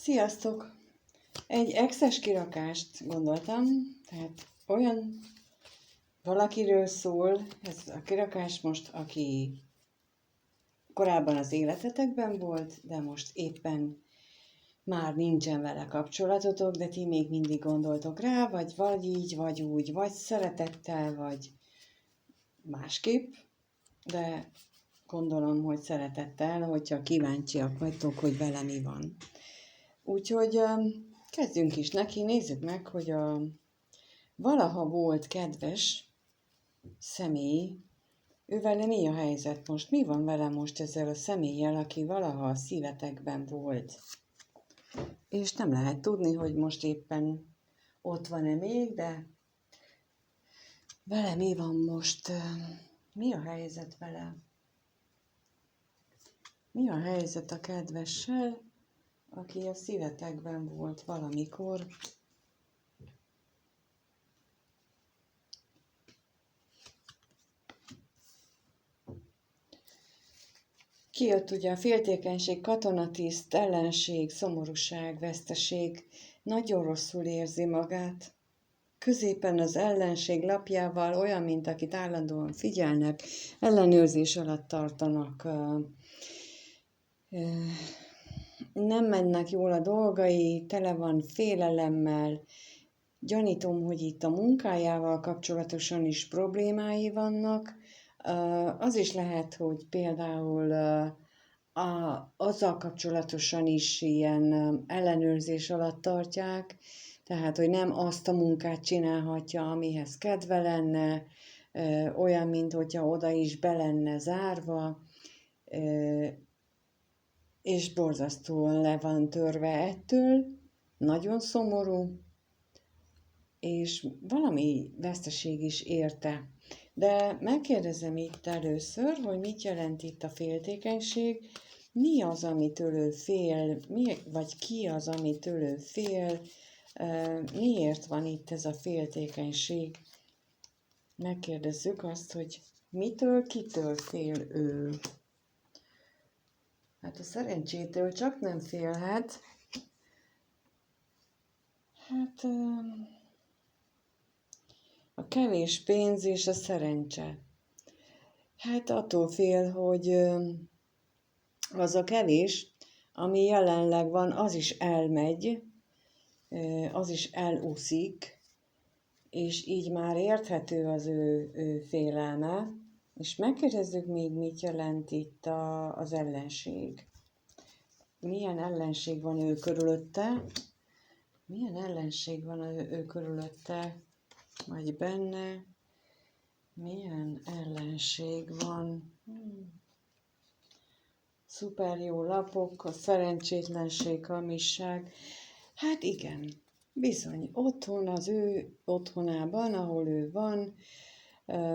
Sziasztok! Egy exes kirakást gondoltam, tehát olyan valakiről szól, ez a kirakás most, aki korábban az életetekben volt, de most éppen már nincsen vele kapcsolatotok, de ti még mindig gondoltok rá, vagy így, vagy úgy, vagy szeretettel, vagy másképp, de gondolom, hogy szeretettel, hogyha kíváncsiak vagytok, hogy vele mi van. Úgyhogy kezdjünk is neki, nézzük meg, hogy a valaha volt kedves személy, ő vele mi a helyzet most? Mi van vele most ezzel a személlyel, aki valaha a szívetekben volt? És nem lehet tudni, hogy most éppen ott van-e még, de vele mi van most? Mi a helyzet vele? Mi a helyzet a kedvessel, aki a szívetekben volt valamikor? Kijött ugye a féltékenység, katonatiszt, ellenség, szomorúság, veszteség, nagyon rosszul érzi magát. Középen az ellenség lapjával olyan, mint akit állandóan figyelnek, ellenőrzés alatt tartanak, nem mennek jól a dolgai, tele van félelemmel. Gyanítom, hogy itt a munkájával kapcsolatosan is problémái vannak. Az is lehet, hogy például azzal kapcsolatosan is ilyen ellenőrzés alatt tartják, tehát, hogy nem azt a munkát csinálhatja, amihez kedve lenne, olyan, mint hogyha oda is be lenne zárva, és borzasztóan le van törve ettől, nagyon szomorú, és valami veszteség is érte. De megkérdezem itt először, hogy mit jelent itt a féltékenység, mi az, amitől ő fél, vagy ki az, amitől ő fél, miért van itt ez a féltékenység. Megkérdezzük azt, hogy kitől fél ő. Hát a szerencsétől csak nem félhet. Hát a kevés pénz és a szerencse. Hát attól fél, hogy az a kevés, ami jelenleg van, az is elmegy, az is elúszik, és így már érthető az ő félelme. És megkérdezzük még, mit jelent itt az ellenség. Milyen ellenség van ő körülötte? Milyen ellenség van ő körülötte, vagy benne? Milyen ellenség van? Szuper jó lapok, a szerencsétlenség, hamisság. Hát igen, bizony, otthon, az ő otthonában, ahol ő van,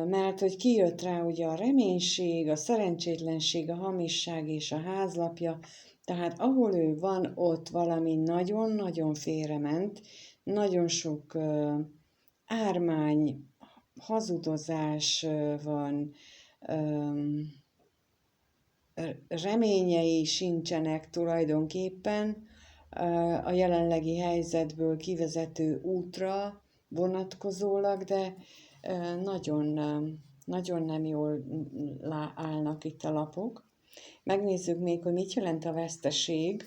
mert hogy kijött rá ugye a reménység, a szerencsétlenség, a hamisság és a házlapja, tehát ahol ő van, ott valami nagyon-nagyon félrement, nagyon sok ármány, hazudozás van, reményei sincsenek tulajdonképpen a jelenlegi helyzetből kivezető útra vonatkozólag, de nagyon nem jól állnak itt a lapok. Megnézzük még, hogy mit jelent a veszteség.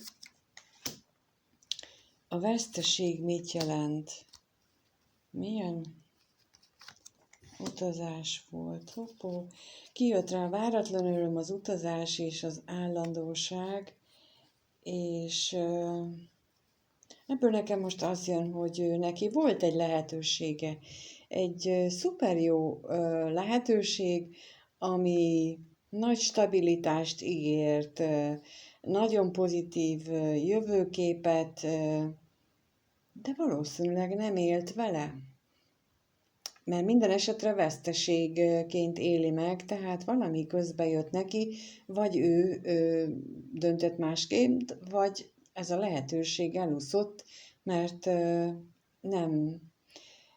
A veszteség mit jelent? Milyen utazás volt? Hoppó. Kijött rá váratlan öröm, az utazás és az állandóság, és ebből nekem most az jön, hogy neki volt egy lehetősége, egy szuper jó lehetőség, ami nagy stabilitást ígért, nagyon pozitív jövőképet, de valószínűleg nem élt vele. Mert minden esetre veszteségként éli meg, tehát valami közbe jött neki, vagy ő döntött másképp, vagy ez a lehetőség elúszott, mert nem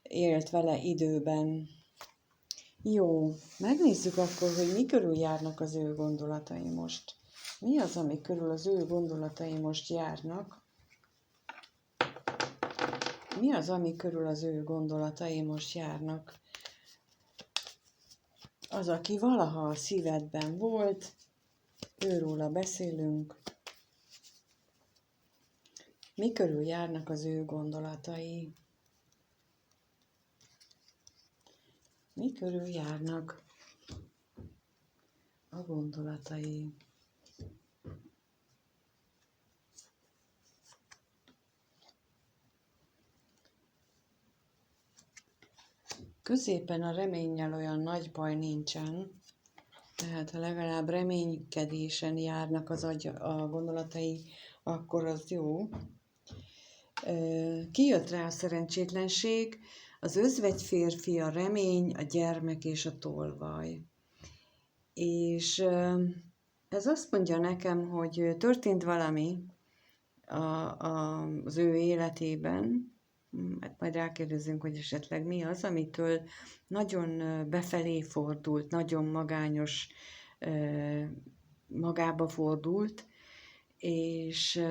élt vele időben. Jó, megnézzük akkor, hogy mi körül járnak az ő gondolatai most. Mi az, ami körül az ő gondolatai most járnak? Mi az, ami körül az ő gondolatai most járnak? Az, aki valaha a szívedben volt, őróla beszélünk. Mi körül járnak az ő gondolatai? Mi körül járnak a gondolatai? Középen a reménnyel olyan nagy baj nincsen, tehát ha legalább reménykedésen járnak a gondolatai, akkor az jó. Kijött rá a szerencsétlenség, az özvegy férfi, a remény, a gyermek és a tolvaj. És ez azt mondja nekem, hogy történt valami az ő életében, hát majd rákérdezünk, hogy esetleg mi az, amitől nagyon befelé fordult, nagyon magányos, magába fordult, és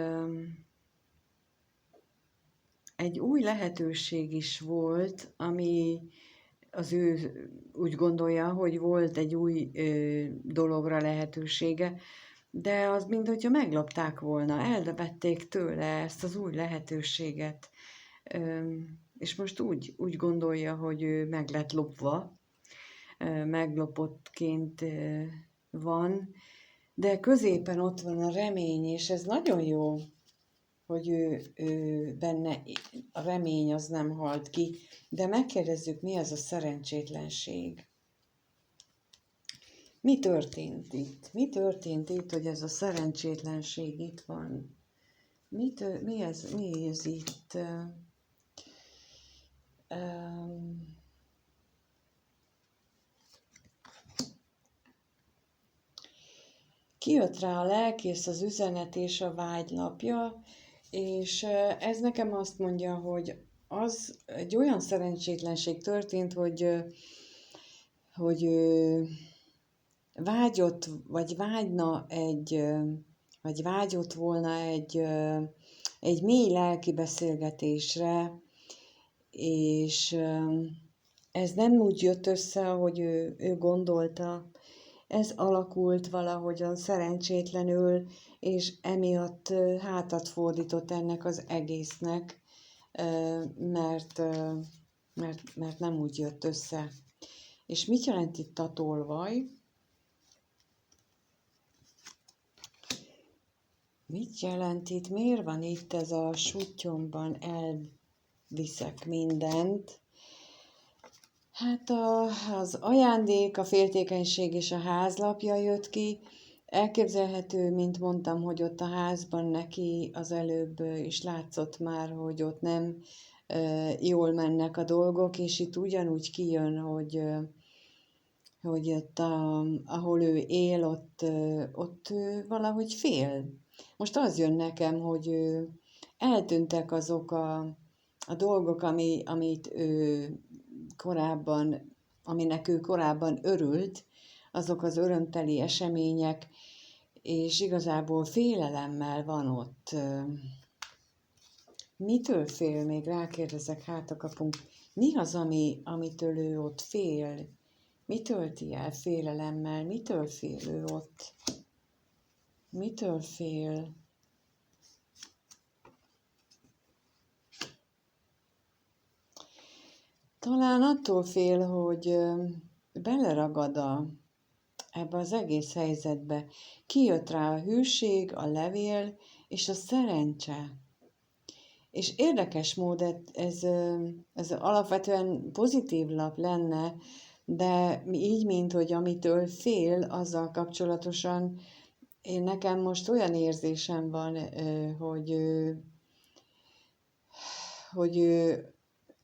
egy új lehetőség is volt, ami az ő úgy gondolja, hogy volt egy új dologra lehetősége, de az minthogyha meglopták volna, elvették tőle ezt az új lehetőséget. És most úgy gondolja, hogy ő meg lett lopva, meglopottként van, de középen ott van a remény, és ez nagyon jó, hogy ő benne a remény az nem halt ki, de megkérdezzük, mi az a szerencsétlenség. Mi történt itt? Mi történt itt, hogy ez a szerencsétlenség itt van? Mi ez itt? Kijött rá a lelkész az üzenet és a vágylapja, és ez nekem azt mondja, hogy az egy olyan szerencsétlenség történt, hogy vágyott, vagy vágyna vagy vágyott volna egy mély lelki beszélgetésre, és ez nem úgy jött össze, ahogy ő gondolta. Ez alakult valahogyan szerencsétlenül, és emiatt hátat fordított ennek az egésznek, mert nem úgy jött össze. És mit jelent itt a tolvaj? Mit jelent itt? Miért van itt ez a suttyomban elviszek mindent? Hát az ajándék, a féltékenység és a házlapja jött ki. Elképzelhető, mint mondtam, hogy ott a házban neki az előbb is látszott már, hogy ott nem jól mennek a dolgok, és itt ugyanúgy kijön, hogy ott, ahol ő él, ott valahogy fél. Most az jön nekem, hogy eltűntek azok a dolgok, amit ő aminek ő korábban örült, azok az örömteli események, és igazából félelemmel van ott. Mitől fél? Még rákérdezek, hátra kapunk. Mi az, amitől ő ott fél? Mi tölti el félelemmel? Mitől fél ő ott? Mitől fél? Talán attól fél, hogy beleragad ebbe az egész helyzetbe. Kijött rá a hűség, a levél és a szerencse. És érdekes mód, ez alapvetően pozitív lap lenne, de így, mint hogy amitől fél, azzal kapcsolatosan nekem most olyan érzésem van, hogy ő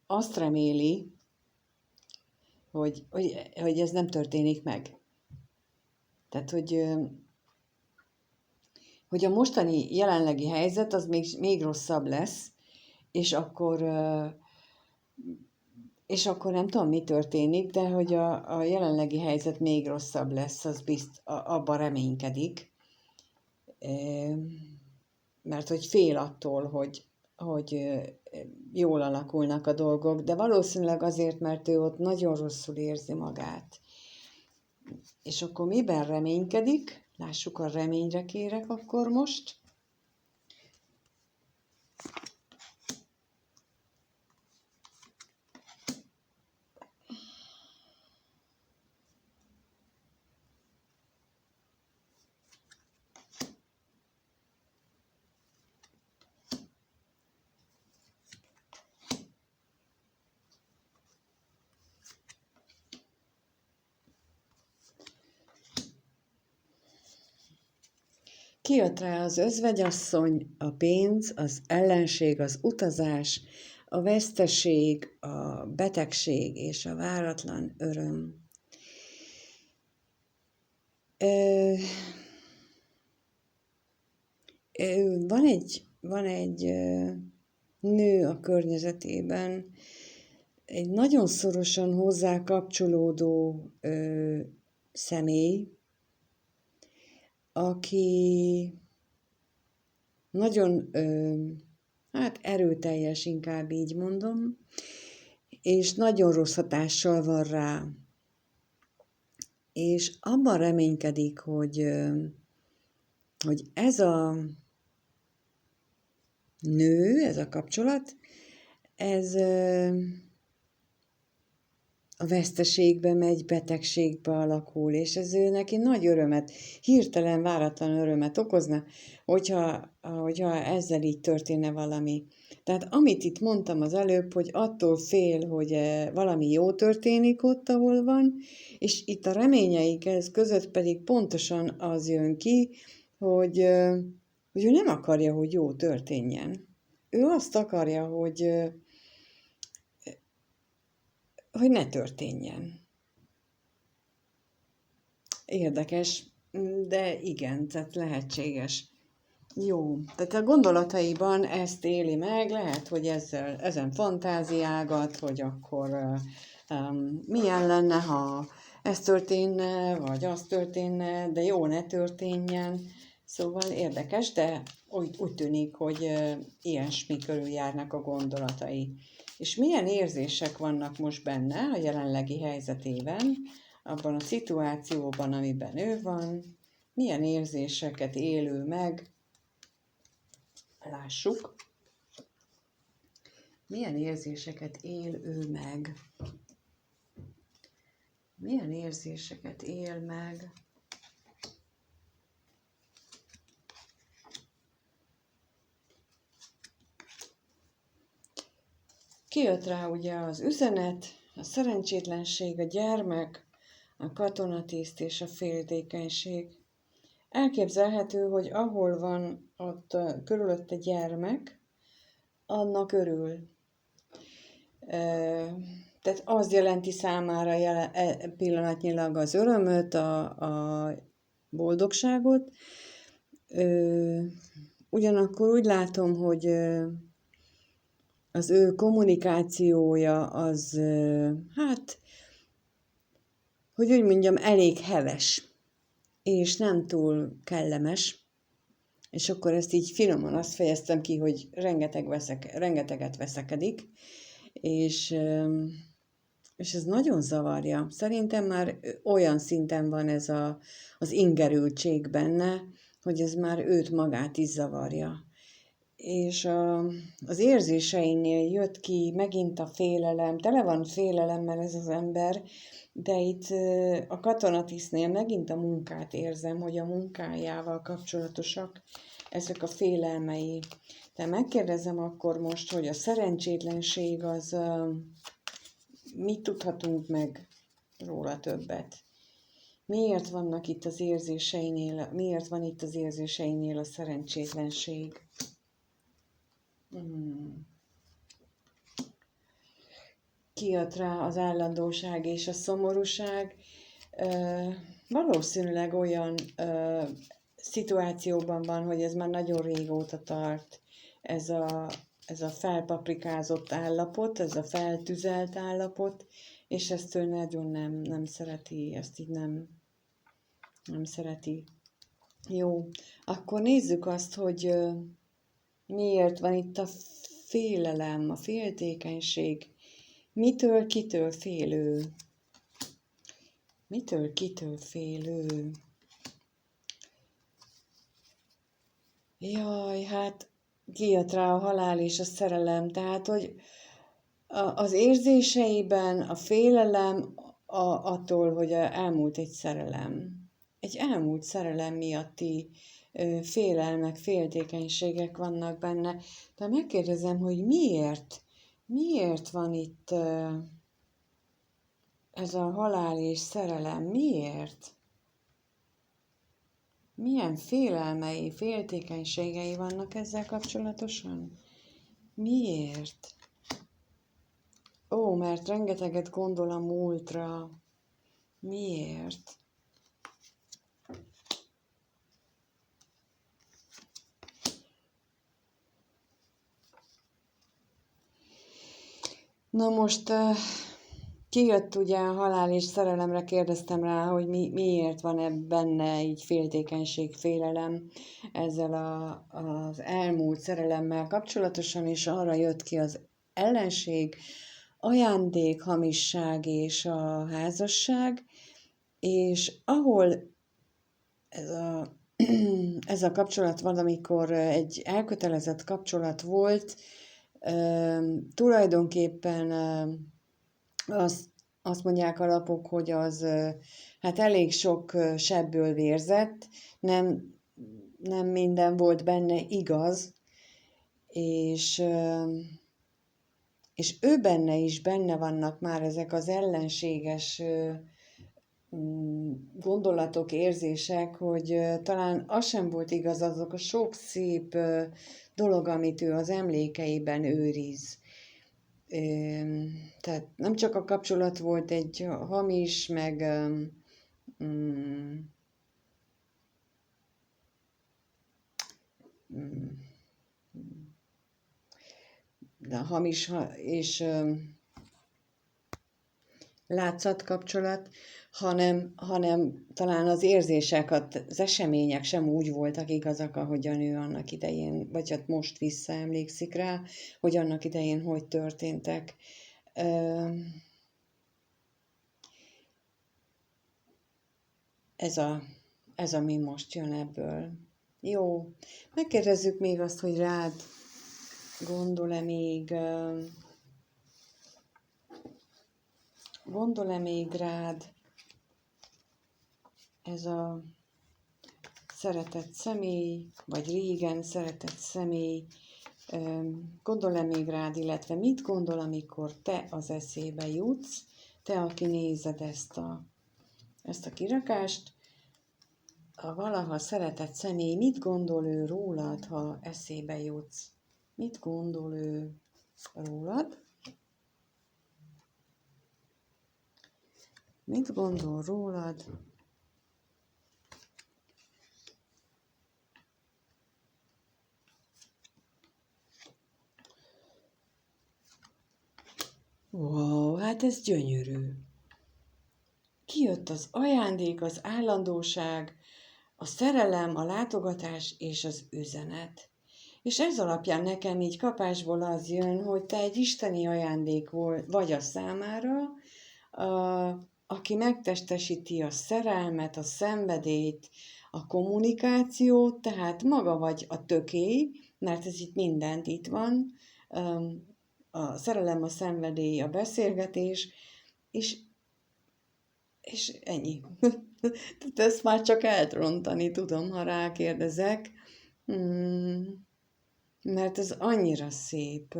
azt reméli, hogy ez nem történik meg. Tehát, hogy a mostani jelenlegi helyzet az még rosszabb lesz, és akkor nem tudom, mi történik, de hogy a jelenlegi helyzet még rosszabb lesz, az abban reménykedik. Mert hogy fél attól, hogy jól alakulnak a dolgok, de valószínűleg azért, mert ő ott nagyon rosszul érzi magát. És akkor miben reménykedik? Lássuk, a reményre kérek akkor most. Kijött rá az özvegyasszony, a pénz, az ellenség, az utazás, a veszteség, a betegség és a váratlan öröm. Van egy nő a környezetében, egy nagyon szorosan hozzá kapcsolódó személy, aki nagyon erőteljes, inkább így mondom, és nagyon rossz hatással van rá. És abban reménykedik, hogy ez a nő, ez a kapcsolat, ez a veszteségbe megy, betegségbe alakul, és ez ő neki nagy örömet, hirtelen, váratlan örömet okozna, hogyha ezzel így történne valami. Tehát amit itt mondtam az előbb, hogy attól fél, hogy valami jó történik ott, ahol van, és itt a reményeik között pedig pontosan az jön ki, hogy ő nem akarja, hogy jó történjen. Ő azt akarja, hogy ne történjen. Érdekes, de igen, tehát lehetséges. Jó, tehát a gondolataiban ezt éli meg, lehet, hogy ezen fantáziágat, hogy akkor milyen lenne, ha ez történne, vagy az történne, de jó, ne történjen. Szóval érdekes, de úgy tűnik, hogy ilyesmi körül járnak a gondolatai. És milyen érzések vannak most benne a jelenlegi helyzetében, abban a szituációban, amiben ő van, milyen érzéseket élő meg, lássuk, milyen érzéseket él ő meg, milyen érzéseket él meg. Kijött rá ugye az üzenet, a szerencsétlenség, a gyermek, a katonatiszt és a féltékenység. Elképzelhető, hogy ahol van ott körülötte gyermek, annak örül. Tehát az jelenti számára pillanatnyilag az örömöt, a boldogságot. Ugyanakkor úgy látom, hogy az ő kommunikációja az, hogy úgy mondjam, elég heves, és nem túl kellemes. És akkor ezt így finoman azt fejeztem ki, hogy rengeteget veszekedik, és ez nagyon zavarja. Szerintem már olyan szinten van ez az ingerültség benne, hogy ez már őt magát is zavarja. És az érzéseinél jött ki megint a félelem, tele van félelemmel ez az ember, de itt a katonatisztnél megint a munkát érzem, hogy a munkájával kapcsolatosak ezek a félelmei. De megkérdezem akkor most, hogy a szerencsétlenség az, mit tudhatunk meg róla többet? Miért van itt az érzéseinél a szerencsétlenség? Kijött rá az állandóság és a szomorúság. Valószínűleg olyan szituációban van, hogy ez már nagyon régóta tart, ez a felpaprikázott állapot, ez a feltüzelt állapot, és ezt ő nagyon nem szereti, ezt így nem szereti. Jó, akkor nézzük azt, hogy miért van itt a félelem, a féltékenység. Mitől, kitől félő? Mitől, kitől félő? Jaj, hát kijött rá a halál és a szerelem, tehát, hogy az érzéseiben a félelem attól, hogy elmúlt egy szerelem. Egy elmúlt szerelem miatti félelmek, féltékenységek vannak benne. De megkérdezem, hogy miért van itt ez a halál és szerelem? Miért? Milyen félelmei, féltékenységei vannak ezzel kapcsolatosan? Miért? Ó, mert rengeteget gondol a múltra. Miért? Na most kijött ugye a halál és szerelemre, kérdeztem rá, hogy miért van benne így féltékenység, félelem ezzel az elmúlt szerelemmel kapcsolatosan, és arra jött ki az ellenség, ajándék, hamisság és a házasság, és ahol ez a kapcsolat van, amikor egy elkötelezett kapcsolat volt, tulajdonképpen azt mondják a lapok, hogy az hát elég sok sebből vérzett, nem minden volt benne igaz, és ő benne is benne vannak már ezek az ellenséges gondolatok, érzések, hogy talán az sem volt igaz, azok a sok szép dolog, amit ő az emlékeiben őriz. Tehát nem csak a kapcsolat volt egy hamis, meg de hamis és látszat kapcsolat, hanem talán az érzések, az események sem úgy voltak igazak, ahogyan ő annak idején, vagy hát most visszaemlékszik rá, hogy annak idején hogy történtek. Ez, ami most jön ebből. Jó, megkérdezzük még azt, hogy rád gondol-e még rád ez a szeretett személy, vagy régen szeretett személy, gondol-e még rád, illetve mit gondol, amikor te az eszébe jutsz, te, aki nézed ezt a kirakást, a valaha szeretett személy, mit gondol ő rólad, ha eszébe jutsz? Mit gondol ő rólad? Mit gondol rólad? Wow, hát ez gyönyörű. Kijött az ajándék, az állandóság, a szerelem, a látogatás és az üzenet. És ez alapján nekem így kapásból az jön, hogy te egy isteni ajándék vagy a számára, aki megtestesíti a szerelmet, a szenvedélyt, a kommunikációt, tehát maga vagy a tökély, mert ez itt van, a szerelem, a szenvedély, a beszélgetés, és ennyi. Tehát ezt már csak elrontani tudom, ha rákérdezek, mert ez annyira szép,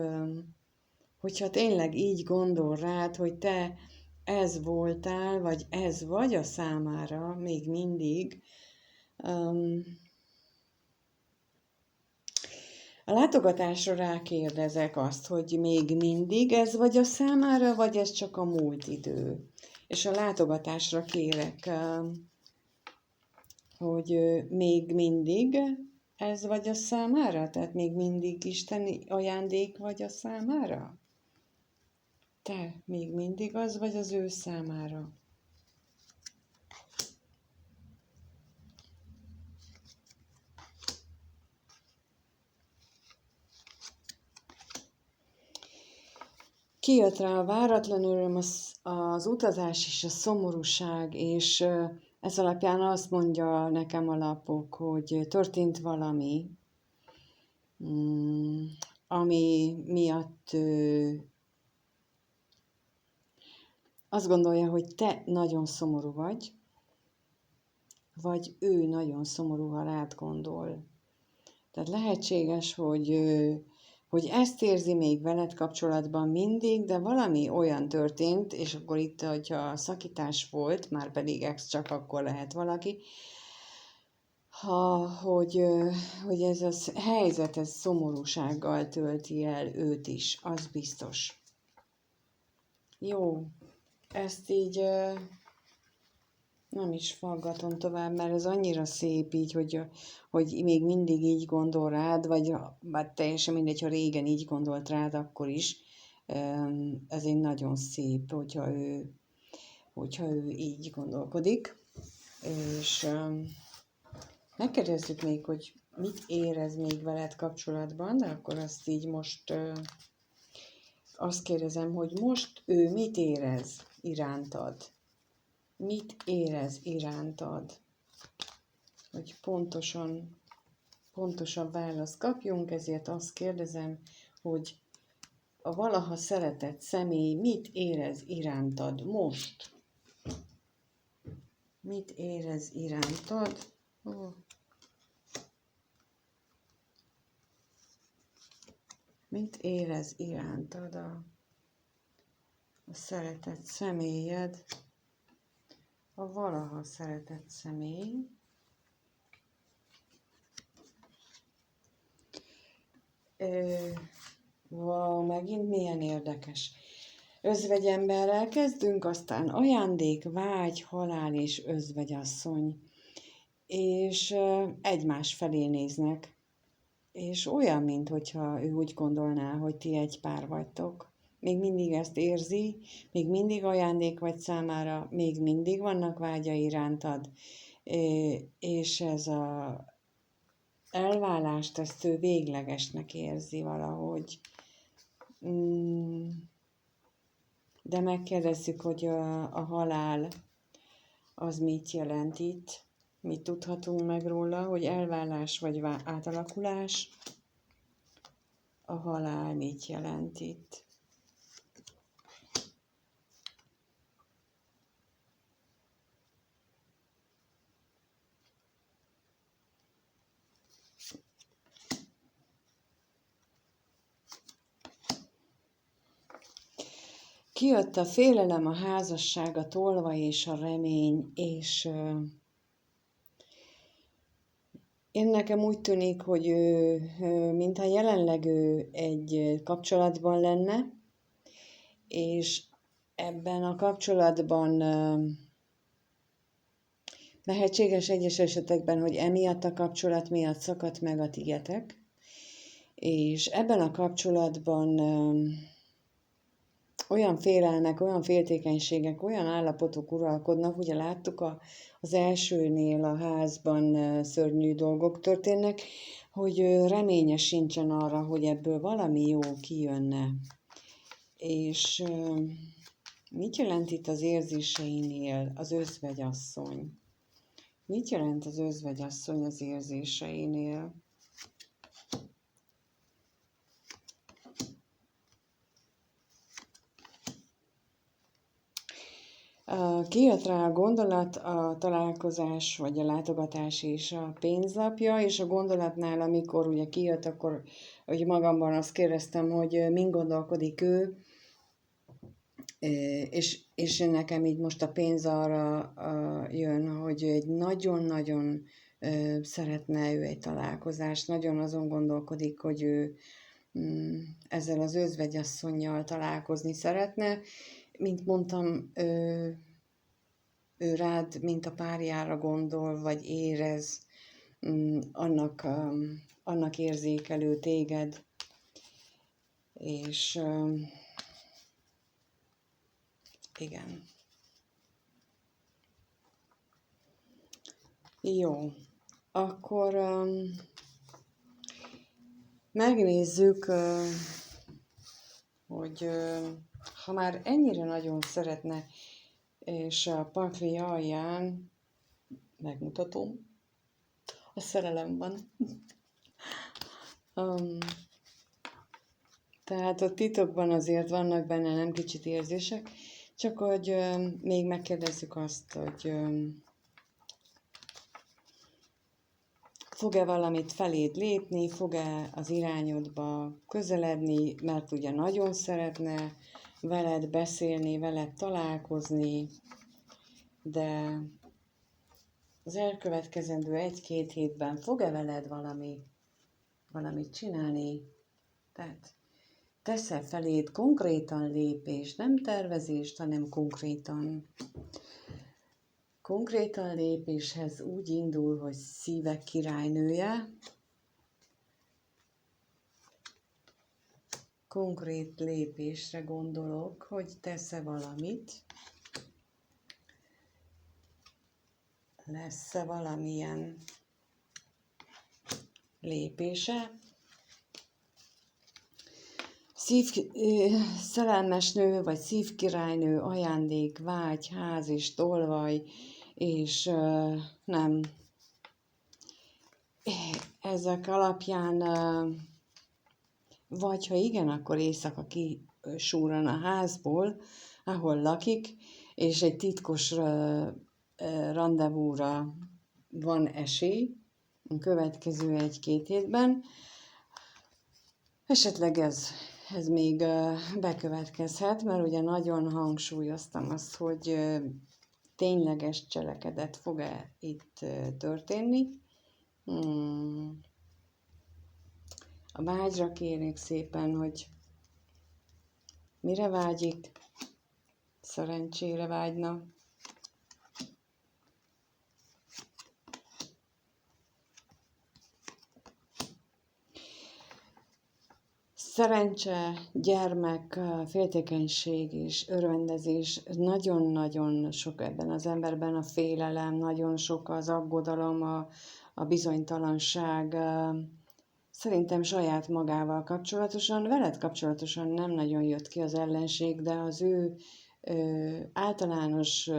hogyha tényleg így gondol rád, hogy te ez voltál, vagy ez vagy a számára még mindig. A látogatásra rákérdezek azt, hogy még mindig ez vagy a számára, vagy ez csak a múlt idő. És a látogatásra kérek, hogy még mindig ez vagy a számára? Tehát még mindig isteni ajándék vagy a számára? Te még mindig az vagy az ő számára? Kijött rá a váratlan öröm, az utazás és a szomorúság, és ez alapján azt mondja nekem a lapok, hogy történt valami, ami miatt azt gondolja, hogy te nagyon szomorú vagy ő nagyon szomorú, ha rád gondol. Tehát lehetséges, hogy ezt érzi még veled kapcsolatban mindig, de valami olyan történt, és akkor itt, hogyha szakítás volt, már pedig ex csak akkor lehet valaki, hogy ez a helyzet, ez szomorúsággal tölti el őt is, az biztos. Jó, ezt így nem is faggatom tovább, mert ez annyira szép így, hogy még mindig így gondol rád, vagy bár teljesen mindegy, ha régen így gondolt rád, akkor is. Ez egy nagyon szép, hogyha ő így gondolkodik. És megkérdezzük még, hogy mit érez még veled kapcsolatban, de akkor azt így most azt kérdezem, hogy most ő mit érez irántad? Mit érez irántad? Hogy pontosabb választ kapjunk, ezért azt kérdezem, hogy a valaha szeretett személy mit érez irántad most? Mit érez irántad? Mit érez irántad a szeretett személyed? A valaha szeretett személy. Wow, megint milyen érdekes. Özvegyemberrel kezdünk, aztán ajándék, vágy, halál és özvegyasszony. És egymás felé néznek. És olyan, mintha ő úgy gondolná, hogy ti egy pár vagytok. Még mindig ezt érzi, még mindig ajándék vagy számára, még mindig vannak vágyai irántad, és ez a elválást, ezt ő véglegesnek érzi valahogy. De megkérdezzük, hogy a halál az mit jelent itt, mit tudhatunk meg róla, hogy elválás vagy átalakulás, a halál mit jelent itt. Kijött a félelem, a házasság, a tolvaj és a remény, és én nekem úgy tűnik, hogy mintha jelenleg ő egy kapcsolatban lenne, és ebben a kapcsolatban lehetséges egyes esetekben, hogy emiatt a kapcsolat miatt szakadt meg a tigetek, és ebben a kapcsolatban olyan félelmek, olyan féltékenységek, olyan állapotok uralkodnak, ugye láttuk az elsőnél a házban szörnyű dolgok történnek, hogy reménye sincsen arra, hogy ebből valami jó kijönne. És mit jelent itt az érzéseinél az özvegyasszony? Mit jelent az özvegyasszony az érzéseinél? Kijött rá a gondolat, a találkozás, vagy a látogatás és a pénzlapja, és a gondolatnál, amikor ugye kijött, akkor hogy magamban azt kérdeztem, hogy min gondolkodik ő, és nekem így most a pénz arra jön, hogy egy nagyon-nagyon szeretne ő egy találkozást, nagyon azon gondolkodik, hogy ő ezzel az özvegyasszonnyal találkozni szeretne. Mint mondtam, ő rád, mint a párjára gondol, vagy érez, annak érzékelő téged, és igen. Jó, akkor megnézzük, hogy ha már ennyire nagyon szeretne, és a pakli alján, megmutatom, a szerelem van. Tehát a titokban azért vannak benne nem kicsit érzések, csak hogy még megkérdezzük azt, hogy fog-e valamit feléd lépni, fog-e az irányodba közeledni, mert ugye nagyon szeretne veled beszélni, veled találkozni, de az elkövetkezendő 1-2 hétben fog-e veled valamit csinálni? Tehát tesz-e feléd konkrétan lépést, nem tervezést, hanem konkrétan. Konkrétan lépéshez úgy indul, hogy szívek királynője. Konkrét lépésre gondolok, hogy tesz-e valamit. Lesz-e valamilyen lépése. Szerelmes nő, vagy szívkirálynő, ajándék, vágy, ház és tolvaj, és nem. Ezek alapján, vagy ha igen, akkor éjszaka kisúran a házból, ahol lakik, és egy titkos randevúra van esély a következő 1-2 hétben. Esetleg ez még bekövetkezhet, mert ugye nagyon hangsúlyoztam azt, hogy tényleges cselekedet fog-e itt történni. A vágyra kérnék szépen, hogy mire vágyik, szerencsére vágyna. Szerencse, gyermek, féltékenység és örvendezés, nagyon-nagyon sok ebben az emberben, a félelem, nagyon sok az aggodalom, a bizonytalanság, szerintem saját magával kapcsolatosan, veled kapcsolatosan nem nagyon jött ki az ellenség, de az ő általános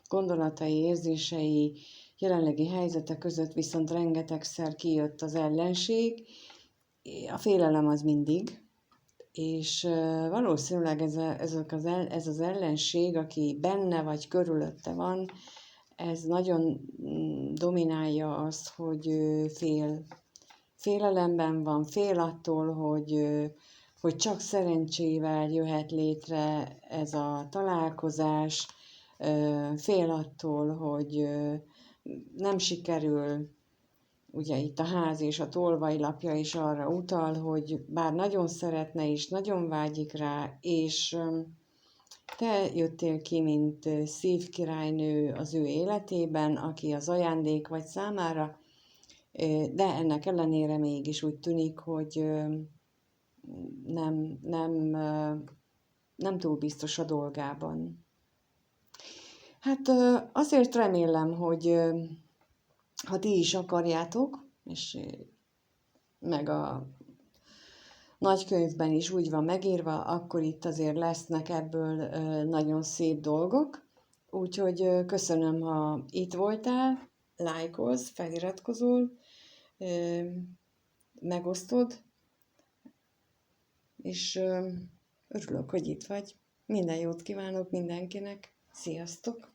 gondolatai, érzései, jelenlegi helyzete között viszont rengetegszer kijött az ellenség. A félelem az mindig, és valószínűleg ez az ellenség, aki benne vagy körülötte van, ez nagyon dominálja azt, hogy félelemben van, fél attól, hogy csak szerencsével jöhet létre ez a találkozás, fél attól, hogy nem sikerül. Ugye itt a ház és a tolvajlapja is arra utal, hogy bár nagyon szeretne és nagyon vágyik rá, és te jöttél ki, mint szívkirálynő az ő életében, aki az ajándék vagy számára, de ennek ellenére mégis úgy tűnik, hogy nem túl biztos a dolgában. Hát azért remélem, hogy ha ti is akarjátok, és meg a nagykönyvben is úgy van megírva, akkor itt azért lesznek ebből nagyon szép dolgok. Úgyhogy köszönöm, ha itt voltál, lájkolsz, feliratkozol, megosztod, és örülök, hogy itt vagy. Minden jót kívánok mindenkinek. Sziasztok!